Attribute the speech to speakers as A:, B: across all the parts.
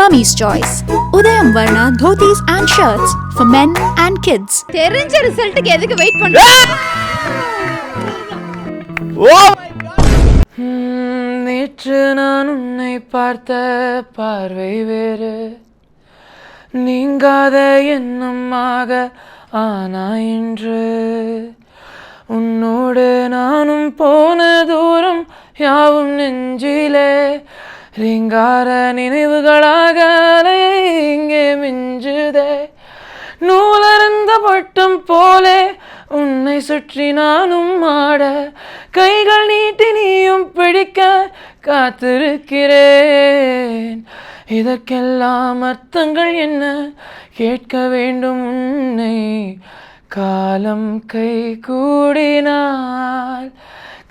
A: Mummy's Choice. Udayam Varna dhotis and shirts for men and kids.
B: தெரிஞ்ச ரிசல்ட்டுக்கு எதுக்கு wait பண்ற?
C: நேற்று நான் உன்னை பார்த்த பார்வை வேறு, நீங்காத எண்ணமாக ஆனா என்று. உன்னோடு நானும் போன தூரம் யாவும் நெஞ்சிலே ரீங்கார நினைவுகளாக இங்கே மிஞ்சுதே. நூலருந்த பட்டம் போலே உன்னை சுற்றி நானும் ஆட, கைகள் நீட்டி நீயும் பிடிக்க காத்திருக்கிறேன். இதற்கெல்லாம் அர்த்தங்கள் என்ன கேட்க வேண்டும் உன்னை. காலம் கை கூடினால்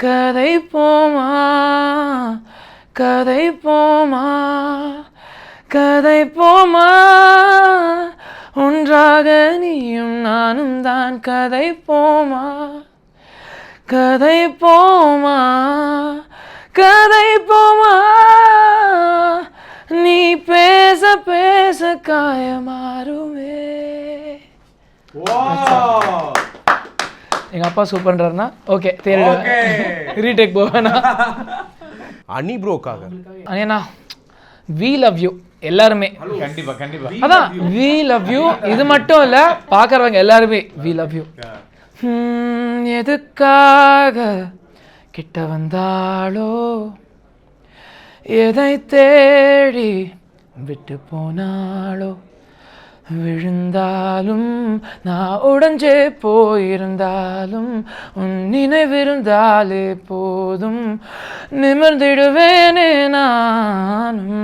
C: கதை போமா, கதை போமா, கதை போமா. ஒன்றாக நீயும் நானும் தான் கதை போமா, கதை போமா, கதை போமா. நீ பேச பேச காயமாறுமே. எங்க அப்பா சூப்பர்ன்றாருனா ஓகே தேர்ட் ரீடேக் போவேனா.
D: அனி ப்ரோக்காக
C: அண்ணா வி லவ் யூ எல்லாருமே.
D: கண்டிப்பா கண்டிப்பா
C: அதான் வி லவ் யூ. இது மட்டும் இல்ல, பாக்குறவங்க எல்லாருமே வி லவ் யூ. எதுக்காக கிட்ட வந்தாளோ, எதை தேடி விட்டு போனாளோ. விழுந்தாலும் நான் உடஞ்சே போயிருந்தாலும் உன் நினைவிருந்தாலே போதும், நிமிர்ந்திடுவேனே நானும்.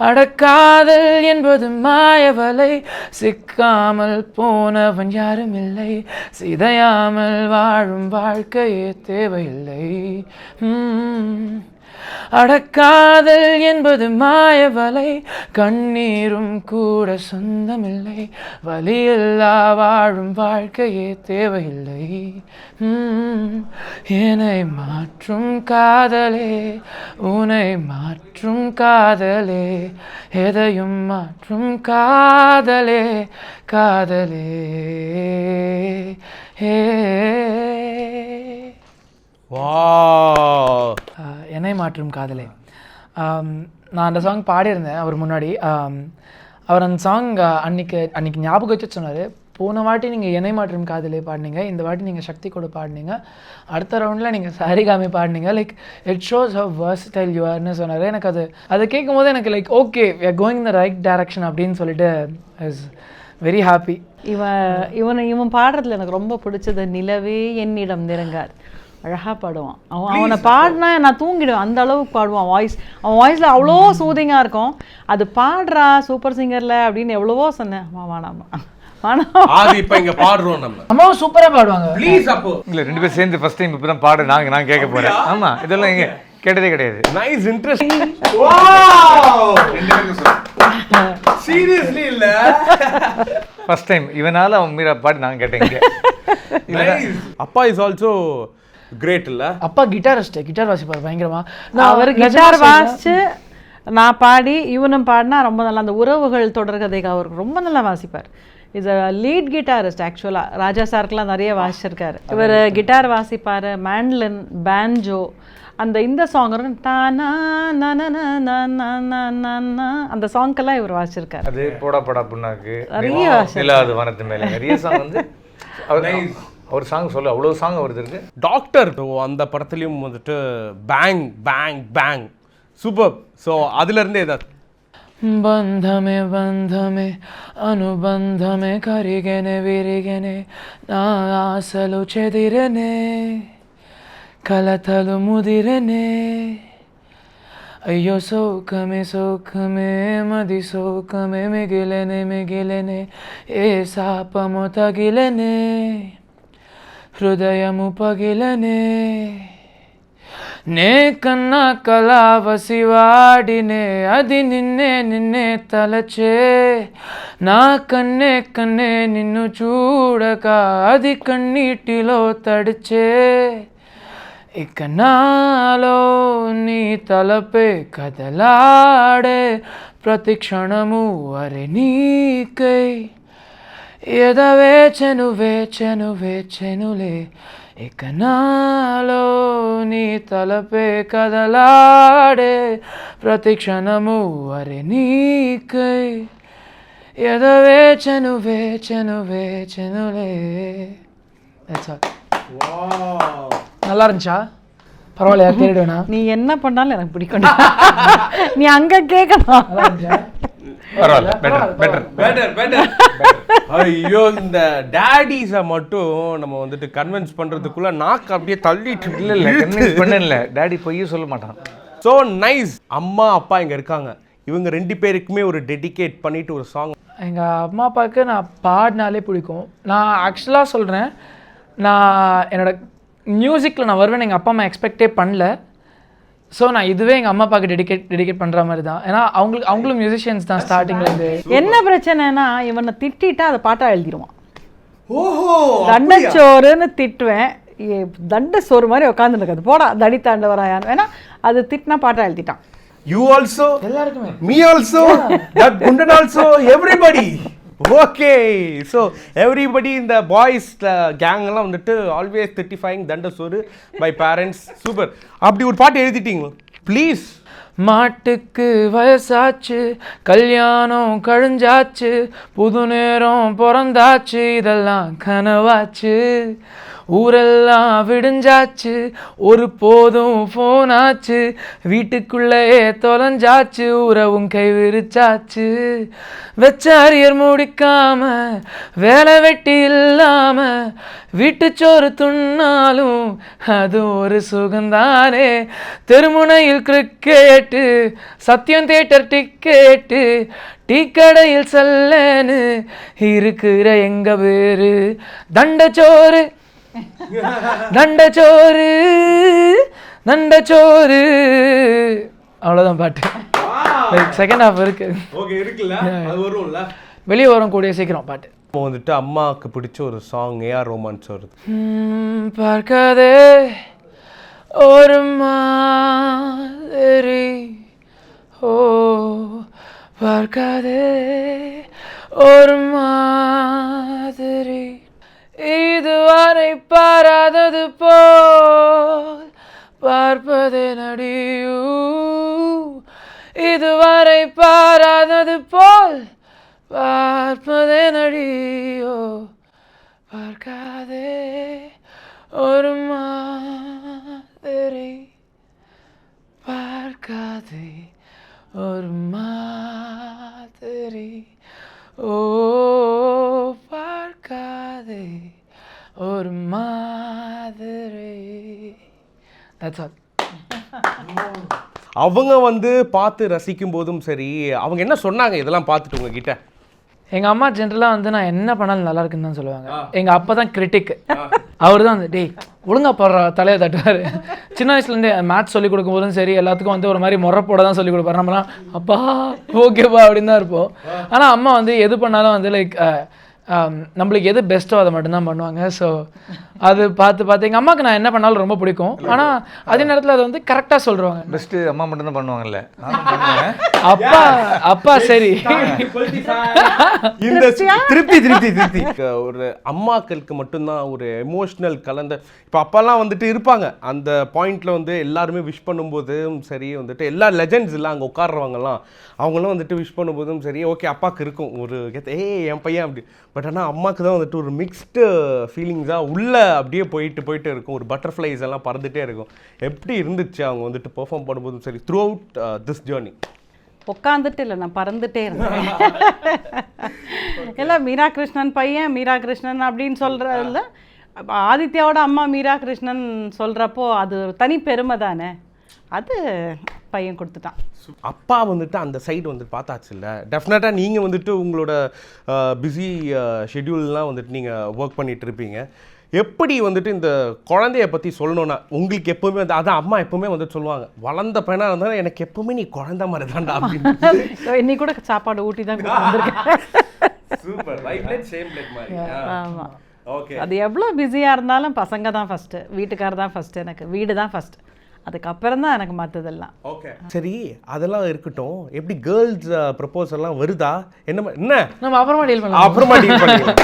C: அடக்காதல் என்பது மாயவலை, சிக்காமல் போனவன் யாரும் இல்லை. சிதையாமல் வாழும் வாழ்க்கையே தேவையில்லை. அடக்காதல் என்பது மாயவலை, கண்ணீரும் கூட சொந்தமில்லை. வலியில்லா வாழும் வாழ்க்கையே தேவையில்லை. என்னை மாற்றும் காதலே, உன்னை மாற்றும் காதலே, எதையும் மாற்றும் காதலே, காதலே. என்னை மாற்றும் காதலே. நான் அந்த சாங் பாடியிருந்தேன் அவர் முன்னாடி. அவர் அந்த சாங் அன்னைக்கு ஞாபகம் வச்சு சொன்னார், போன வாட்டி நீங்கள் என்னை மாற்றும் காதலே பாடினீங்க, இந்த வாட்டி நீங்கள் சக்தி கூட பாடினீங்க, அடுத்த ரவுண்டில் நீங்கள் சாரிகாமி பாடினீங்க. Like it shows how versatile you ஆர்னு சொன்னார். எனக்கு அதை கேட்கும் போது எனக்கு like okay we are going the right direction அப்படின்னு சொல்லிட்டு இஸ் வெரி ஹாப்பி.
E: இவன் பாடுறதுல எனக்கு ரொம்ப பிடிச்சது நிலவே என்னிடம் நெருங்கார். அழகாக பாடுவான் அவனை பாடினா நான் தூங்கிடுவேன், அந்த அளவுக்கு பாடுவான். அவன் வாய்ஸில் அவ்வளோ சூதிங்காக இருக்கும். அது பாடுறா சூப்பர் சிங்கரில் அப்படின்னு எவ்வளவோ சொன்னேன். வேணாமா
C: அம்மாவும் சூப்பரா பாடுவாங்க.
F: இல்ல ரெண்டு பேரும் சேர்ந்து ஃபர்ஸ்ட் டைம் இப்பதான் பாடு நான் கேட்க போறேன். ஆமா இதெல்லாம் இங்க கேட்டதே கிடையாது.
D: Nice interesting. சீரியஸ்லி இல்ல
F: ஃபர்ஸ்ட் டைம் இவனால அவன் மீரா பாடி நான் கேட்டேன்.
D: அப்பா இஸ் ஆல்சோ கிரேட் இல்ல. அப்பா
C: கிட்டார் வாசிப்பார் பயங்கரமா.
E: அவர் கிட்டார் வாசிச்சு நான் பாடி இவனும் பாடினா ரொம்ப நல்லா. அந்த உறவுகள் தொடர்கதைக்கு அவருக்கு ரொம்ப நல்லா வாசிப்பார். Is a lead guitarist. ஆக்சுவலாக ராஜா சாருக்கெலாம் நிறைய வாசிச்சிருக்காரு. இவர் கிட்டார் வாசிப்பார், மேண்ட்லின், பேன்ஜோ. இந்த சாங் டானா அந்த சாங்க்கெல்லாம் இவர் வாசிச்சிருக்காரு.
F: அது போடா போடா புண்ணாக்கு
E: நிறைய
F: நிலாது வனத்து மேலே நிறைய சாங் வந்து அவர் சாங் சொல்ல அவ்வளோ சாங் வருது இருக்கு.
D: டாக்டர் அந்த படத்துலையும் வந்துட்டு bang bang bang super. So அதுலேருந்தே ஏதாவது
C: ಬಂಧಮೆ ಬಂಧಮೆ ಅನುಬಂಧಮೆ ಕರಿಗೆನೆ ವಿರಿಗೆನೆ ನಾ ಆಸಲು ಚೆದಿರೆನೆ ಕಲತಲು ಮುದಿರೆನೆ ಅಯ್ಯೋ ಸೋಕಮೆ ಸೋಕಮೆ ಮದಿ ಸೋಕಮೆ ಮಿಗಿಲೆನೆ ಏ ಸಾಪಮು ತಗಿಲೆನೆ ಹೃದಯಮು ಪಗಿಲೆನೆ ನೇ ಕನ್ನ ಕಲಾವಸಿವಾಡಿನೆ ಅದಿ ನಿನ್ನೆ ತಲಚೆ నా కన్నే నిన్ను చూడక అది కన్నీటిలో తడిచే ఇక నాలో నీ తలపే కదలాడే ప్రతి క్షణము అరే నీకై ఎదవేచెను వేచెను వేచెనులే ఇక నాలో నీ తలపే కదలాడే ప్రతి క్షణము అరే నీకై ఎదవేచెను వేచెను వేచెనులే. நல்லா இருந்துச்சா? பரவாயில்லையா? தேடிடுவேனா?
E: நீ என்ன பண்ணாலும் எனக்கு பிடிக்கும். நீ அங்க கேட்கணும்.
F: பரவாயில்ல, பெட்டர்
D: பெட்டர். ஐயோ, இந்த டேடிஸை மட்டும் நம்ம வந்துட்டு கன்வின்ஸ் பண்றதுக்குள்ள நாக்கு அப்படியே தள்ளிட்டு
F: இல்லை கன்வின்ஸ் பண்ணல. டேடி பொய்யும் சொல்ல மாட்டான்.
D: So nice. அம்மா அப்பா இங்க இருக்காங்க, இவங்க 2 பேருக்குமே ஒரு டெடிகேட் பண்ணிட்டு ஒரு சாங்.
C: எங்கள் அம்மா அப்பாவுக்கு நான் பாடினாலே பிடிக்கும். நான் ஆக்சுவலாக சொல்கிறேன், நான் என்னோடய மியூசிக்கில் நான் வருவேன் எங்கள் அப்பா அம்மா எக்ஸ்பெக்டே பண்ணல. ஸோ நான் இதுவே எங்கள் அம்மா அப்பாவுக்கு டெடிகேட் பண்ணுற மாதிரி தான். ஏன்னா அவங்களும் மியூசிஷியன்ஸ் தான் ஸ்டார்டிங்லேருந்து.
E: என்ன பிரச்சனைனா இவனை திட்டா அதை பாட்டாக எழுதிடுவான்.
D: ஓஹோ,
E: தண்டச்சோறுன்னு திட்டுவேன், தண்ட சோறு மாதிரி உட்காந்துருக்காது, போடா தடி தாண்டவராயான்னு. ஏன்னா அது திட்டினா பாட்டாக எழுதிட்டான்.
D: You also,
C: எல்லாருக்குமே,
D: me also, that Gundan also, everybody. Okay, so everybody in the boys gang எல்லாம் வந்துட்டு always 35 தண்டசோறு by parents. சூப்பர். அப்படி ஒரு பாட்டு எழுதிட்டீங்க ப்ளீஸ்.
C: மாட்டுக்கு வயசாச்சு, கல்யாணம் கழிஞ்சாச்சு, புது நேரம் பிறந்தாச்சு, இதெல்லாம் கனவாச்சு, ஊரெல்லாம் விடிஞ்சாச்சு, ஒரு போதும் போனாச்சு, வீட்டுக்குள்ளேயே தொலைஞ்சாச்சு, உறவும் கை விரிச்சாச்சு, வெச்சாரியர் முடிக்காம வேலை வெட்டி இல்லாம வீட்டுச்சோறு துண்ணாலும் அது ஒரு சுகந்தானே, தெருமுனையில் கிரிக்கெட்டு, சத்யம் தியேட்டர் டிக்கெட்டு, டீ கடையில் சல்லன்னு இருக்கிற எங்க பேரு தண்டச்சோறு தண்டச்சோறு தண்டச்சோறு. அவ்வளோதான் பாட்டு. செகண்ட் ஹாஃப் இருக்கு.
D: ஓகே, இருக்குல்ல, அது வரும்ல,
C: வெளியே வரும் கூடிய சீக்கிரம் பாட்டு.
D: இப்போ வந்துட்டு அம்மாவுக்கு பிடிச்ச ஒரு சாங் ஏஆர் ரோமான்ஸ் வருது.
C: பார்க்காதே ஒரு மாதிரி, ஓ பார்க்காதே ஒரு மாதிரி, இதுவரை பாராதது போல் பார்ப்பதே நடியூ, இதுவரை பாராதது போல் பார்ப்பதே நடியோ, பார்க்காதே ஒரு மாதிரி, பார்க்காதே ஒரு மாதிரி, ஓ பார்க்காதே ஒரு மாதிரி. That's all.
D: அவங்க வந்து பார்த்து ரசிக்கும் போதும் சரி, அவங்க என்ன சொன்னாங்க இதெல்லாம் பார்த்துட்டு உங்ககிட்ட?
C: எங்கள் அம்மா ஜென்ரலாக வந்து நான் என்ன பண்ணாலும் நல்லா இருக்குன்னு தான் சொல்லுவாங்க. எங்கள் அப்பா தான் கிரிட்டிக். அவர் தான் வந்து டேய் ஒழுங்கா போடுற தலையை தட்டுவார். சின்ன வயசுலேருந்தே மேத்ஸ் சொல்லிக் கொடுக்கும்போதும் சரி, எல்லாத்துக்கும் வந்து ஒரு மாதிரி முறப்போட தான் சொல்லிக் கொடுப்பாரு. நம்மலாம் அப்பா ஓகேப்பா அப்படின்னு தான் இருப்போம். ஆனால் அம்மா வந்து எது பண்ணாலும் வந்து லைக் நம்மளுக்கு எது பெஸ்ட்டோ அதை மட்டும்தான் பண்ணுவாங்க. ஸோ அது பார்த்து எங்கள் அம்மாவுக்கு நான் என்ன பண்ணாலும் ரொம்ப பிடிக்கும். ஆனால் அதே நேரத்தில் அதை வந்து கரெக்டாக சொல்லிடுவாங்க.
F: பெஸ்ட்டு அம்மா மட்டும்தான் பண்ணுவாங்கல்ல.
C: அப்பா சரி.
D: இந்த திருப்தி ஒரு அம்மாக்களுக்கு மட்டும்தான் ஒரு எமோஷ்னல் கலந்த. இப்போ அப்பாலாம் வந்துட்டு இருப்பாங்க அந்த பாயிண்ட்ல வந்து எல்லாருமே விஷ் பண்ணும்போதும் சரி, வந்துட்டு எல்லா லெஜெண்ட்ஸ் எல்லாம் அங்கே உட்காடுறவங்கலாம் அவங்களும் வந்துட்டு விஷ் பண்ணும்போதும் சரி, ஓகே அப்பாவுக்கு இருக்கும் ஒரு என் பையன் அப்படி. பட் ஆனால் அம்மாவுக்கு தான் வந்துட்டு ஒரு மிக்ஸ்டு ஃபீலிங்ஸாக உள்ள அப்படியே போயிட்டு இருக்கும். ஒரு பட்டர்ஃப்ளைஸ் எல்லாம் பறந்துகிட்டே இருக்கும். எப்படி இருந்துச்சு அவங்க வந்துட்டு பெர்ஃபார்ம் பண்ணும்போதும் சரி த்ரூ அவுட் திஸ் ஜேர்னி?
E: உட்காந்துட்டு இல்லை, நான் பறந்துட்டே இருந்தேன். இல்லை மீரா கிருஷ்ணன் பையன் மீரா கிருஷ்ணன் அப்படின்னு சொல்கிறதில்ல, ஆதித்யாவோட அம்மா மீரா கிருஷ்ணன் சொல்கிறப்போ அது ஒரு தனி பெருமை தானே. அது பையன் கொடுத்துட்டான்.
D: அப்பா வந்துட்டு அந்த சைடு வந்துட்டு பார்த்தாச்சு இல்லை. டெஃபினட்டாக நீங்கள் வந்துட்டு உங்களோட பிஸி ஷெட்யூல்லாம் வந்துட்டு நீங்கள் ஒர்க் பண்ணிகிட்டு இருப்பீங்க. எப்படி வந்துட்டு இந்த குழந்தைய பற்றி சொல்லணும்னா உங்களுக்கு எப்போவுமே வந்து அதான் அம்மா எப்போவுமே வந்துட்டு சொல்லுவாங்க, வளர்ந்த பையனாக இருந்தாலும் எனக்கு எப்போவுமே நீ குழந்தை மாதிரி தான்டா அப்படின்னு.
E: இன்னைக்கு கூட சாப்பாடு ஊட்டி தான் வந்திருக்கேன். ஆமாம்,
D: ஓகே.
E: அது எவ்வளோ பிஸியாக இருந்தாலும் பசங்க தான் ஃபஸ்ட்டு, வீட்டுக்காரர் தான் ஃபஸ்ட்டு, எனக்கு வீடு தான் ஃபஸ்ட்டு. அதுக்கப்புறம் தான் எனக்கு மற்றதெல்லாம்.
D: ஓகே சரி, அதெல்லாம் இருக்கட்டும். எப்படி கேர்ள்ஸ் ப்ரப்போசல்லாம் வருதா? என்ன
C: நம்ம அப்புறமா டீல் பண்ணலாம்.
D: அப்புறமா டீல் பண்ணிக்கலாம்.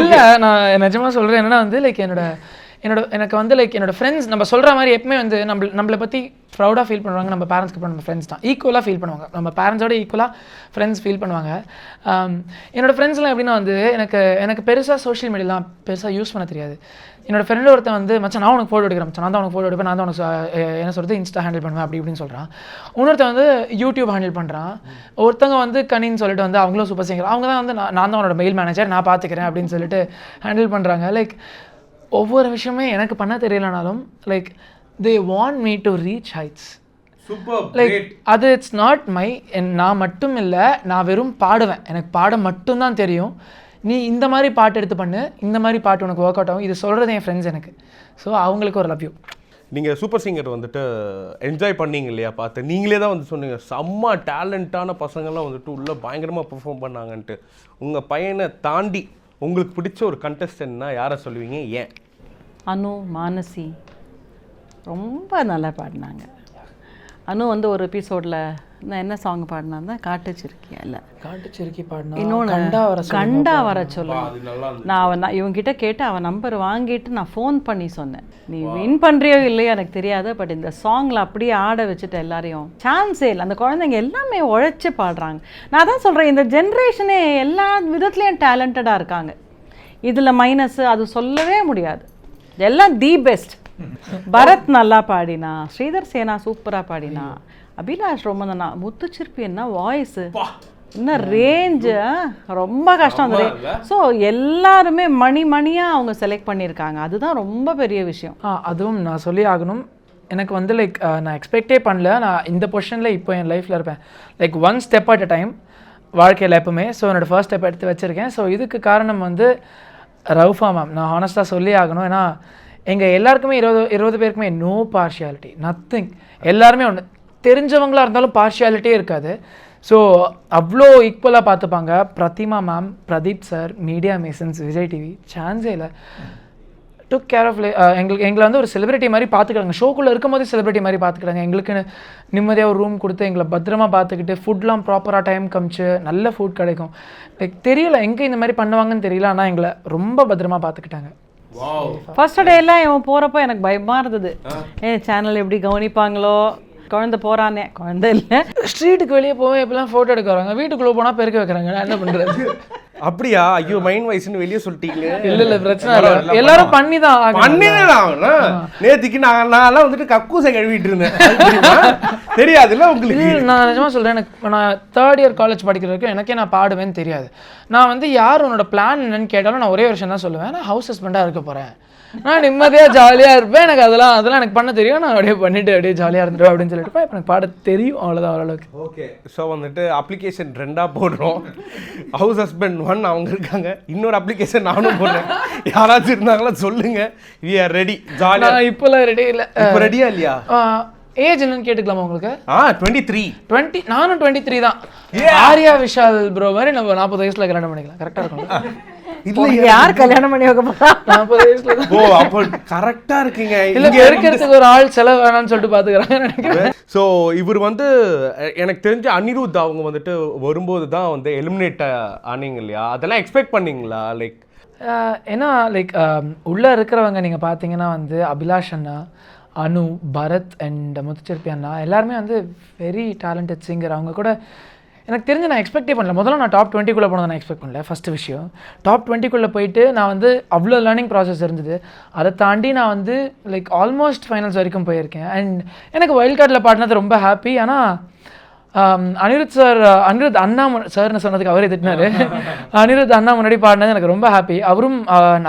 C: இல்லை, நான் நிஜமாக சொல்கிறேன். என்னன்னா வந்து லைக் எனக்கு வந்து லைக் என்னோட ஃப்ரெண்ட்ஸ் நம்ம சொல்கிற மாதிரி எப்பவுமே வந்து நம்மளை பற்றி ப்ரௌடாக ஃபீல் பண்ணுவாங்க. நம்ம பேரண்ட்ஸ்க்கு அப்புறம் நம்ம ஃப்ரெண்ட்ஸ் தான் ஈக்குவலாக ஃபீல் பண்ணுவாங்க. நம்ம பேரண்ட்ஸோட ஈக்குவலாக ஃப்ரெண்ட்ஸ் ஃபீல் பண்ணுவாங்க. என்னோடய ஃப்ரெண்ட்ஸ்லாம் எப்படின்னா வந்து எனக்கு பெருசாக சோஷியல் மீடியாலாம் பெருசாக யூஸ் பண்ண தெரியாது. என்னோடய ஃப்ரெண்டு ஒருத்தன் வந்து மச்சான் நான் உனக்கு ஃபோட்டோ எடுக்கிறேன், மச்சான் நான் தான் உனக்கு ஃபோட்டோ எடுப்பேன், நான் தான் உனக்கு என்ன சொல்கிறது இன்ஸ்டா ஹேண்டில் பண்ணுவேன் அப்படி இப்படின்னு சொல்கிறான். இன்னொருத்தன் வந்து யூடியூப் ஹேண்டில் பண்ணுறான். ஒருத்தவங்க வந்து கனின்னு சொல்லிட்டு வந்து அவங்களும் சூப்பர் சிங்கர், அவங்க தான் வந்து நான் தான் உன்னோட மெயில் மேனேஜர், நான் பார்த்துக்கிறேன் அப்படின்னு சொல்லிட்டு ஹேண்டில் பண்ணுறாங்க. லைக் ஒவ்வொரு விஷயமே எனக்கு பண்ண தெரியலனாலும் like they want me to reach heights. Like அது இட்ஸ் நாட் மை, நான் மட்டும் இல்லை, நான் வெறும் பாடுவேன், எனக்கு பாட மட்டும்தான் தெரியும். நீ இந்த மாதிரி பாட்டு எடுத்து பண்ணு, இந்த மாதிரி பாட்டு உனக்கு ஒர்க் அவுட் ஆகும், இது சொல்கிறது என் ஃப்ரெண்ட்ஸ் எனக்கு. ஸோ அவங்களுக்கு ஒரு லவ் யூ.
D: நீங்கள் சூப்பர் சிங்கர் வந்துட்டு என்ஜாய் பண்ணீங்க இல்லையா? பார்த்து நீங்களே தான் வந்து சொன்னீங்க செம்ம டேலண்டான பசங்கள்லாம் வந்துட்டு உள்ளே பயங்கரமாக பெர்ஃபார்ம் பண்ணாங்கன்ட்டு. உங்கள் பையனை தாண்டி உங்களுக்கு பிடிச்ச ஒரு கண்டஸ்டன்ட்னா யாரை சொல்லுவீங்க, ஏன்?
E: அனு, மானசி ரொம்ப நல்லா பாடினாங்க. அனு வந்து ஒரு எபிசோடில் நான் என்ன சாங் பாடினா காட்டுச்சிருக்கியா இல்லை
C: காட்டுச்சிருக்கி பாடினா
E: இன்னொன்று கண்டா வர சொல்லுவேன். நான் இவங்ககிட்ட கேட்டு அவன் நம்பர் வாங்கிட்டு நான் ஃபோன் பண்ணி சொன்னேன், நீ வின் பண்ணுறியோ இல்லையோ எனக்கு தெரியாது, பட் இந்த சாங்கில் அப்படியே ஆட வச்சுட்டு எல்லாரையும் சான்ஸே இல்லை. அந்த குழந்தைங்க எல்லாமே உழைச்சி பாடுறாங்க. நான் தான் சொல்கிறேன், இந்த ஜென்ரேஷனே எல்லா விதத்துலேயும் டேலண்டடாக இருக்காங்க. இதில் மைனஸ் அது சொல்லவே முடியாது, எல்லாம் தி பெஸ்ட். பரத் நல்லா பாடினா, ஸ்ரீதர் சேனா சூப்பராக பாடினா, அபிலாஷ் ரொம்ப நல்லா, முத்துச்சிற்பி என்ன வாய்ஸு, இன்னும் ரேஞ்சு ரொம்ப கஷ்டம் அந்த ஸோ எல்லாருமே மணியாக அவங்க செலக்ட் பண்ணியிருக்காங்க. அதுதான் ரொம்ப பெரிய விஷயம்.
C: அதுவும் நான் சொல்லி ஆகணும். எனக்கு வந்து லைக் நான் எக்ஸ்பெக்டே பண்ணல நான் இந்த பொசிஷனில் இப்போ என் லைஃப்பில் இருப்பேன். Like one step at a time வாழ்க்கையில் எப்பவுமே. ஸோ என்னோடய ஃபர்ஸ்ட் ஸ்டெப் எடுத்து வச்சுருக்கேன். ஸோ இதுக்கு காரணம் வந்து ரவுஃபா மேம். நான் ஹானஸ்ட்டாக சொல்லி ஆகணும். ஏன்னா எங்கள் எல்லாருக்குமே 20 பேருக்குமே நோ பார்ஷியாலிட்டி, நத்திங். எல்லாருமே ஒன்று, தெரிஞ்சவங்களாக இருந்தாலும் பார்ஷியாலிட்டியே இருக்காது. ஸோ அவ்வளோ ஈக்குவலாக பார்த்துப்பாங்க. Prathima ma'am, Pradeep sir, media masons, Vijay TV, சான்ஸே இல்லை. டுக் கேர் ஆஃப் எங்களை வந்து ஒரு செலிபிரிட்டி மாதிரி பார்த்துக்கிறாங்க. ஷோக்குள்ளே இருக்கும் போதே செலிபிரிட்டி மாதிரி பார்த்துக்கிறாங்க. எங்களுக்கு நிம்மதியாக ஒரு ரூம் கொடுத்து எங்களை பத்திரமா பார்த்துக்கிட்டு ஃபுட்லாம் ப்ராப்பராக டைம் காமிச்சு நல்ல ஃபுட் கிடைக்கும். லைக் தெரியல எங்கே இந்த மாதிரி பண்ணுவாங்கன்னு தெரியல, ஆனால் எங்களை ரொம்ப பத்திரமா பார்த்துக்கிட்டாங்க.
E: ஃபர்ஸ்ட் டேலாம் இவன் போகிறப்போ எனக்கு பயமாக இருந்தது, சேனல் எப்படி கவனிப்பாங்களோ, குழந்தை போகிறானே, குழந்தை இல்லை,
C: ஸ்ட்ரீட்டுக்கு வெளியே போவேன், எப்படிலாம் ஃபோட்டோ எடுக்க வராங்க, வீட்டுக்குள்ளே போனால் பெருக்க வைக்கிறாங்க, நான் என்ன பண்ணுறது?
D: அப்படியா? ஐயோ மைண்ட் வைஸ்னு வெளியே சொல்லிட்டீங்க.
C: இல்லை பிரச்சனை இல்லை, எல்லாரும் பண்ணி தான்
D: நேற்றுக்கு நான்லாம் வந்துட்டு கக்கூசை கழுவிட்டு இருந்தேன், தெரியாதுல்ல உங்களுக்கு?
C: நான் நிஜமாக சொல்கிறேன், எனக்கு நான் 3rd இயர் காலேஜ் படிக்கிற வரைக்கும் எனக்கே நான் பாடுவேன்னு தெரியாது. நான் வந்து யார் உன்னோட பிளான் என்னன்னு கேட்டாலும் நான் ஒரே வருஷம் தான் சொல்லுவேன், நான் ஹவுஸ் ஹஸ்பண்டாக இருக்க போகிறேன், நான் நிம்மதியாக ஜாலியாக இருப்பேன், எனக்கு அதெல்லாம் எனக்கு பண்ண தெரியும், நான் அப்படியே பண்ணிவிட்டு அப்படியே ஜாலியாக இருந்துருவேன் அப்படின்னு சொல்லிட்டு இப்போ எனக்கு பாட தெரியும், அவ்வளோதான் ஓரளவுக்கு.
D: ஓகே. ஸோ வந்துட்டு அப்ளிகேஷன் 2ஆக போடுறோம். ஹவுஸ் ஹஸ்பண்ட் 1 அவங்க இருக்காங்க, இன்னொரு அப்ளிகேஷன் நானும் போடுறேன். யாராச்சும் இருந்தாங்களா சொல்லுங்கள், வி ஆர் ரெடி. ஜாலியாக இப்போலாம் ரெடி இல்லை. இப்போ ரெடியா இல்லையா?
C: ஏஜ் என்னன்னு கேட்டுக்கலாமா உங்களுக்கு?
D: 23.
C: நானும் 23 தான். ஆர்யா விஷால் ப்ரோ மாதிரி நம்ம 40 வயசுல கல்யாணம் பண்ணிக்கலாம், கரெக்டாக இருக்கும்.
E: இல்லை யார் கல்யாணம் பண்ணி வைக்க போறா?
C: 40 வயசுல.
D: ஓ அப்போ கரெக்டாக இருக்கீங்க.
C: இல்லை இருக்கிறதுக்கு ஒரு ஆள் செலவு வேணாம்னு சொல்லிட்டு பார்த்துக்கிறாங்க நினைக்கிறேன்.
D: ஸோ இவர் வந்து எனக்கு தெரிஞ்ச அனிருத் அவங்க வந்துட்டு வரும்போது தான் வந்து எலிமினேட் ஆனீங்க இல்லையா? அதெல்லாம் எக்ஸ்பெக்ட் பண்ணீங்களா? லைக்
C: ஏன்னா லைக் உள்ளே இருக்கிறவங்க நீங்கள் பார்த்தீங்கன்னா வந்து அபிலாஷ் அண்ணா, அனு, பரத் அண்ட் முத்துச்சிற்பி அண்ணா எல்லாருமே வந்து வெரி டேலண்டட் சிங்கர். அவங்க கூட எனக்கு தெரிஞ்சு நான் எக்ஸ்பெக்டே பண்ணல. முதல்ல நான் டாப் 20க்குள்ளே போனதை நான் எக்ஸ்பெக்ட் பண்ணல. ஃபஸ்ட்டு விஷயம், டாப் 20க்குள்ளே போயிட்டு நான் வந்து அவ்வளோ லேர்னிங் ப்ராசஸ் இருந்தது. அதை தாண்டி நான் வந்து லைக் ஆல்மோஸ்ட் ஃபைனல்ஸ் வரைக்கும் போயிருக்கேன். அண்ட் எனக்கு வைல்ட் கார்டில் பாடினது ரொம்ப ஹாப்பி. ஆனால் அனிருத் அண்ணா சார்னு சொன்னதுக்கு அவரே திட்டினாரு. அனிருத் அண்ணா முன்னாடி பாடினது எனக்கு ரொம்ப ஹாப்பி. அவரும்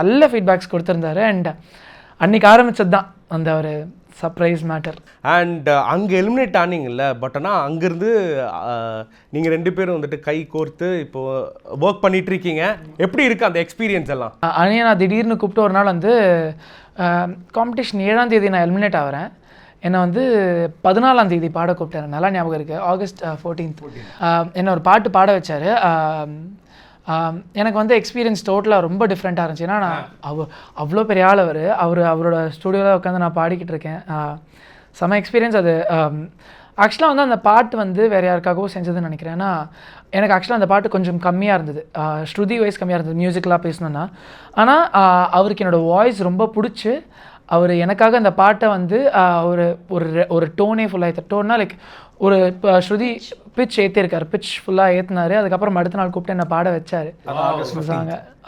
C: நல்ல ஃபீட்பேக்ஸ் கொடுத்துருந்தாரு. அண்ட் அன்றைக்கி ஆரம்பித்தது தான் அந்த ஒரு சர்ப்ரைஸ் மேட்டர்.
D: அண்ட் அங்கே எலிமினேட் ஆனீங்கல்ல, பட் ஆனால் அங்கேருந்து நீங்கள் 2 பேரும் வந்துட்டு கை கோர்த்து இப்போது ஒர்க் பண்ணிகிட்ருக்கீங்க. எப்படி இருக்குது அந்த எக்ஸ்பீரியன்ஸ் எல்லாம்?
C: அனியா நான் திடீர்னு கூப்பிட்டு ஒரு நாள் வந்து காம்படிஷன் 7ஆம் தேதி நான் எலிமினேட் ஆகிறேன். என்னை வந்து 14ஆம் தேதி பாட கூப்பிட்டாரு, நல்லா ஞாபகம் இருக்குது, August 14th. என்னை ஒரு பாட்டு பாட வச்சார். எனக்கு வந்து எக்ஸ்பீரியன்ஸ் டோட்டலாக ரொம்ப டிஃப்ரெண்ட்டாக இருந்துச்சு. ஏன்னா நான் அவ்வளோ பெரிய ஆள் அவரோட ஸ்டூடியோவில் உட்காந்து நான் பாடிக்கிட்டு இருக்கேன். செம எக்ஸ்பீரியன்ஸ் அது. ஆக்சுவலாக வந்து அந்த பாட்டு வந்து வேறு யாருக்காகவும் செஞ்சதுன்னு நினைக்கிறேன். ஏன்னா எனக்கு ஆக்சுவலாக அந்த பாட்டு கொஞ்சம் கம்மியாக இருந்தது, ஸ்ருதி வைஸ் கம்மியாக இருந்தது மியூசிக்கலாக பேசணுன்னா. ஆனால் அவருக்கு என்னோடய வாய்ஸ் ரொம்ப பிடிச்சி அவர் எனக்காக அந்த பாட்டை வந்து ஒரு ஒரு ஒரு டோனே ஃபுல்லாக டோன்னா லைக் ஒரு ஸ்ருதி பிச் ஏற்றிருக்காரு, பிச் ஃபுல்லாக ஏற்றினார். அதுக்கப்புறம் அடுத்த நாள் கூப்பிட்டு என்ன பாட வச்சார்.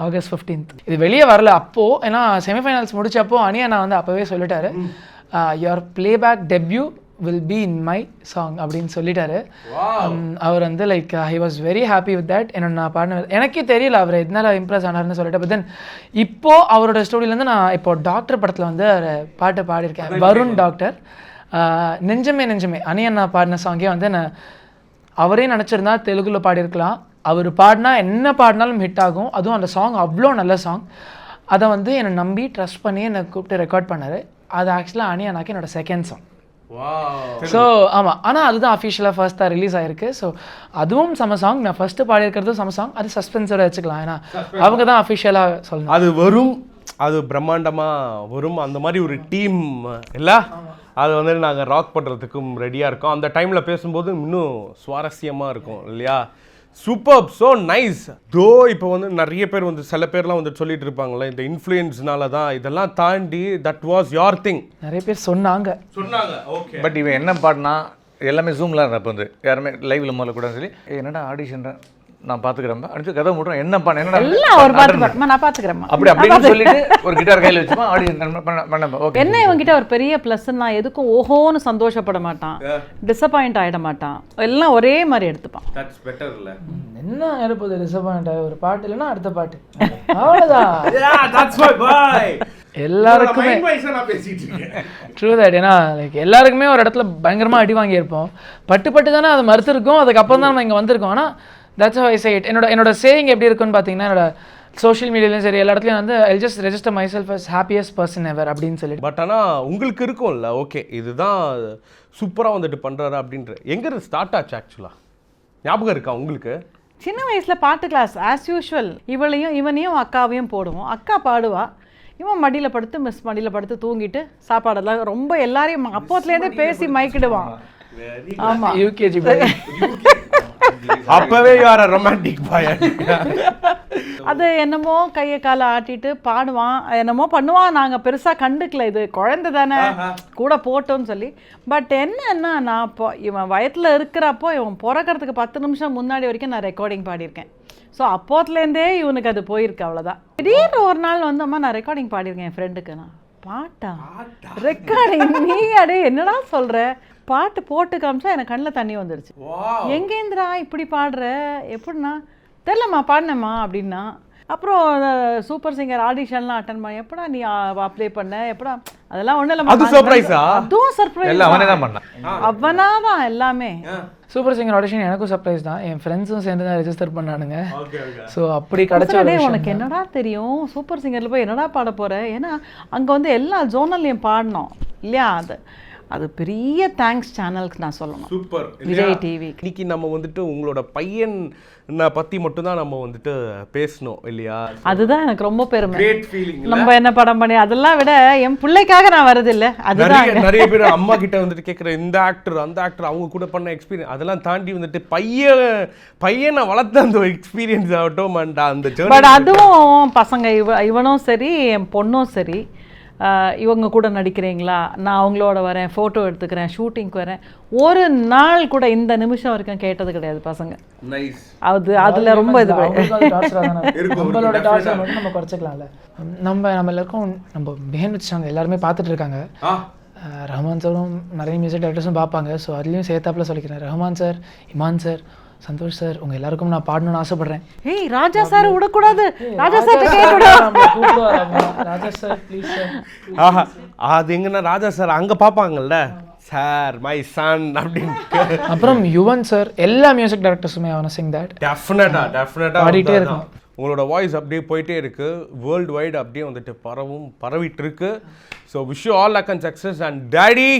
C: ஆகஸ்ட் 15th இது வெளியே வரல அப்போது, ஏன்னா செமிஃபைனல்ஸ் முடிச்சப்போ அனியா நான் வந்து அப்போவே சொல்லிட்டாரு, your playback debut will be in my song அப்படின்னு சொல்லிட்டாரு. அவர் வந்து like he was very happy with that. என்னோட நான் பாடின எனக்கே தெரியல அவர் எதனால இம்ப்ரெஸ் ஆனார்னு சொல்லிட்டு. பட் தென் இப்போது அவரோட ஸ்டோரியிலேருந்து நான் இப்போ டாக்டர் படத்தில் வந்து பாட்டை பாடியிருக்கேன், வருண் டாக்டர். நெஞ்சமே நெஞ்சமே அனியன் நான் பாடின சாங்கே வந்து நான் அவரே நினச்சிருந்தா தெலுங்குல பாடியிருக்கலாம். அவர் பாடினா என்ன பாடினாலும் ஹிட் ஆகும். அதுவும் அந்த சாங் அவ்வளோ நல்ல சாங். அதை வந்து என்னை நம்பி ட்ரஸ்ட் பண்ணி என்னை கூப்பிட்டு ரெக்கார்ட் பண்ணார். அது ஆக்சுவலாக அனியானாக்கு என்னோட செகண்ட் சாங். ஸோ ஆமாம், ஆனால் அதுதான் அஃபிஷியலாக ஃபர்ஸ்ட் தான் ரிலீஸ் ஆகிருக்கு. ஸோ அதுவும் சம சாங், நான் ஃபஸ்ட்டு பாடியிருக்கிறதும் சம சாங். அது சஸ்பென்ஸோட வச்சுக்கலாம், ஏன்னா அவங்க தான் அஃபிஷியலாக சொல்லணும்.
D: அது வரும், அது பிரம்மாண்டமாக வரும். அந்த மாதிரி ஒரு டீம் இல்லை, அது வந்து நாங்கள் ராக் பண்ணுறதுக்கும் ரெடியாக இருக்கோம். அந்த டைமில் பேசும்போது இன்னும் சுவாரஸ்யமாக இருக்கும் இல்லையா? Super, so nice. தோ இப்போ வந்து நிறைய பேர் வந்து சில பேர்லாம் வந்து சொல்லிட்டு இருப்பாங்களே இந்த இன்ஃப்ளூயன்ஸ்னால தான், இதெல்லாம் தாண்டி தட் வாஸ் யோர் திங்
C: நிறைய பேர் சொன்னாங்க.
D: ஓகே.
F: பட் இவன் என்ன பாடினா எல்லாமே ஜூமில் இருந்தப்போ வந்து யாருமே லைவில் முதல்ல கூட சொல்லி என்னடா ஆடிஷன் நான் பார்த்துக்கிறேன் அடுத்து கதை மட்டும் என்ன பண்ண என்ன
E: எல்லாம் ஒரு பாட்டு நான் பார்த்துக்கிறேன்
F: அப்படி அப்படின்னு சொல்லிட்டு ஒரு கிட்டார் கையில் வச்சுப்பா ஆடிஷன் பண்ண. ஓகே,
E: என்ன இவங்கிட்ட ஒரு பெரிய ப்ளஸ், நான் எதுக்கும் ஓஹோன்னு சந்தோஷப்பட மாட்டான், டிசப்பாயிண்ட் ஆகிட மாட்டான், எல்லாம் ஒரே மாதிரி எடுத்துப்பான்.
D: தட்ஸ் பெட்டர் இல்லை?
C: என்ன இருப்பது டிசப்பாயிண்ட் ஆகி ஒரு பாட்டு இல்லைன்னா அடுத்த பாட்டு, அவ்வளோதான். எல்லாருக்குமே ட்ரூ தட். ஏன்னா லைக் எல்லாருக்குமே ஒரு இடத்துல பயங்கரமாக அடி வாங்கியிருப்போம், பட்டு பட்டு தானே அது மறுத்துருக்கோம், அதுக்கப்புறம் தான் நம்ம இங்கே வந்திருக்கோம். ஆனால் that's how I say it. என்னோட சேயிங் எப்படி இருக்குன்னு பார்த்தீங்கன்னா, என்னோட சோஷியல் மீடியாலையும் சரி எல்லா இடத்துலையும் வந்து I just register myself as happiest person ever அப்படின்னு சொல்லிட்டு.
D: பட் ஆனால் உங்களுக்கு இருக்கும்ல, ஓகே இதுதான் சூப்பராக வந்துட்டு பண்ணுறாரு அப்படின்ற. எங்கே ஸ்டார்ட் ஆச்சு ஆக்சுவலாக ஞாபகம் இருக்கா உங்களுக்கு?
E: சின்ன வயசில் பாட்டு கிளாஸ் ஆஸ் யூஷுவல். இவனையும் அக்காவையும் போடுவோம், அக்கா பாடுவா, இவன் மடியில் படுத்து மிஸ் மடியில் படுத்து தூங்கிட்டு சாப்பாடெல்லாம் ரொம்ப எல்லாரையும் அப்போத்துலேருந்தே பேசி மைக்கிடுவான். ஆமாம்,
C: யூகேஜி
D: அப்பவே யார ரொமான்டிக் பாய்.
E: அது என்னமோ கையை காலை ஆட்டிட்டு பாடுவான், என்னமோ பண்ணுவான். நாங்கள் பெருசாக கண்டுக்கல, இது குழந்தை தானே கூட போட்டோன்னு சொல்லி. பட் என்னன்னா நான் இப்போ இவன் வயத்தில் இருக்கிறப்போ இவன் பிறக்கிறதுக்கு 10 நிமிஷம் முன்னாடி வரைக்கும் நான் ரெக்கார்டிங் பாடியிருக்கேன். ஸோ அப்போத்துலேருந்தே இவனுக்கு அது போயிருக்கு, அவ்வளோதான். திடீர்னு ஒரு நாள் வந்து அம்மா நான் ரெக்கார்டிங் பாடியிருக்கேன் என் ஃப்ரெண்டுக்கு. நான் பாட்டா ரெக்கார்டிங் நீ அடே என்னடா சொல்கிற, பாட்டு போட்டு காமிச்சா எனக்கு கண்ணில் தண்ணி வந்துடுச்சு. எங்கேந்திரா இப்படி பாடுற, எப்படின்னா தெரிலம்மா பாடினேம்மா அப்படின்னா. அப்புறம் சூப்பர் சிங்கர் ஆடிஷன்லாம் அட்டன் பண்ண, எப்படா நீ அப்ளை பண்ண, எப்படா அதெல்லாம் ஒன்றும் இல்லை, அதுவும் சர்ப்ரைஸ், அவனா தான் எல்லாமே.
C: சூப்பர் சிங்கர் ஆடிஷன் எனக்கும் சர்ப்ரைஸ் தான், என் ஃப்ரெண்ட்ஸும் சேர்ந்து தான் ரெஜிஸ்டர் பண்ணானுங்க. ஸோ அப்படி கிடச்ச
E: உனக்கு என்னடா தெரியும் சூப்பர் சிங்கரில் போய் என்னடா பாட போகிற, ஏன்னா அங்கே வந்து எல்லா ஜோனல்லையும் பாடினோம் இல்லையா. அது பெரிய தேங்க்ஸ் சேனலுக்கு நான் சொல்லணும்.
D: Super
E: Vijay TV.
D: இன்னைக்கு நம்ம வந்துட்டு உங்களோட பையனை பற்றி மட்டும்தான் நம்ம வந்துட்டு பேசணும் இல்லையா?
E: அதுதான் எனக்கு ரொம்ப பெருமை.
D: Great feeling.
E: நம்ம என்ன படம் பண்ணி அதெல்லாம் விட என் பிள்ளைக்காக நான் வரதில்லை. அதுதான்
D: நிறைய பேர் அம்மா கிட்ட வந்துட்டு கேட்குற இந்த ஆக்டர் அந்த ஆக்டர் அவங்க கூட பண்ண எக்ஸ்பீரியன்ஸ் அதெல்லாம் தாண்டி வந்துட்டு பையனை வளர்த்த அந்த எக்ஸ்பீரியன்ஸ் ஆகட்டும் அண்ட் அந்த ஜர்னி.
E: பட் அதுவும் பசங்க இவனும் சரி என் பொண்ணும் சரி, இவங்க கூட நடிக்கிறீங்களா, நான் அவங்களோட வரேன், ஃபோட்டோ எடுத்துக்கிறேன், ஷூட்டிங்க்கு வரேன், ஒரு நாள் கூட இந்த நிமிஷம் வரைக்கும் கேட்டது கிடையாது பசங்க. அதில் ரொம்ப இது
C: நம்மளோட டார்ச்சர் மட்டும் நம்ம குறைச்சிக்கலாம்ல. நம்ம எல்லாருக்கும் நம்ம மேன் வச்சாங்க, எல்லாருமே பார்த்துட்டு இருக்காங்க. ரஹ்மான் சாரும் நிறைய மியூசிக் டைரக்டர்ஸும் பார்ப்பாங்க. ஸோ அதுலேயும் சேர்த்தாப்புல சொல்லிக்கிறேன், Rahman sir, Imman sir, Santhosh sir, உங்க எல்லாருக்கும் நான் பாடணும்னு ஆசைப்படுறேன்.
E: ஏய் ராஜா சார் விடக்கூடாது, Raja sir
C: Raja sir please sir.
D: ஆஹா, அது எங்கன்னா ராஜா சார் அங்கே பார்ப்பாங்கல்ல, சார் மை சன் அப்படின்னு.
C: அப்புறம் யுவன் சார், எல்லா மியூசிக் டைரக்டர்ஸுமே அவனை சிங் தட்
D: டெஃபினட்டா
C: பாடிட்டே இருக்கும்.
D: உங்களோட வாய்ஸ் அப்படியே போயிட்டே இருக்கு, வேர்ல்டு வைடு அப்படியே வந்துட்டு பரவிட்டு இருக்கு. So wish you all luck and success. And daddy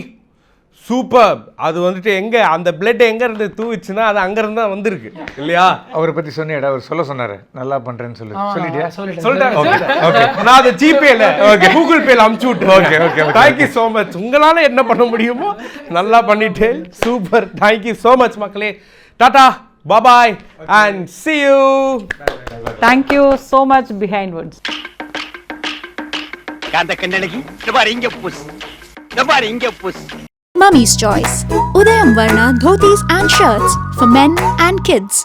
D: super. அது வந்துட்டு எங்க அந்த பிளட் எங்க இருந்து தூவிச்சுன்னா அது அங்க இருந்து தான் வந்திருக்கு இல்லையா?
F: அவரை பத்தி சொன்னியடா, அவர் சொன்னாரு நல்லா பண்றேன்னு சொல்லிட்டியா?
D: சொல்லிட்டாங்க. நான் அதை ஜிபேல கூகுள் பேல அனுப்பிச்சு விட்டுறேன். ஓகே. Thank you so much. உங்களால என்ன பண்ண முடியுமோ நல்லா பண்ணிட்டு சூப்பர். தேங்க்யூ ஸோ மச் மக்களே. டாடா, பாய் and see you.
E: Thank you so much behind words.
G: காந்த கண்ணழகி பாரு இங்க புஷ், பாரு இங்க push.
A: Mummy's Choice. Udayam Varna dhotis and shirts for men and kids.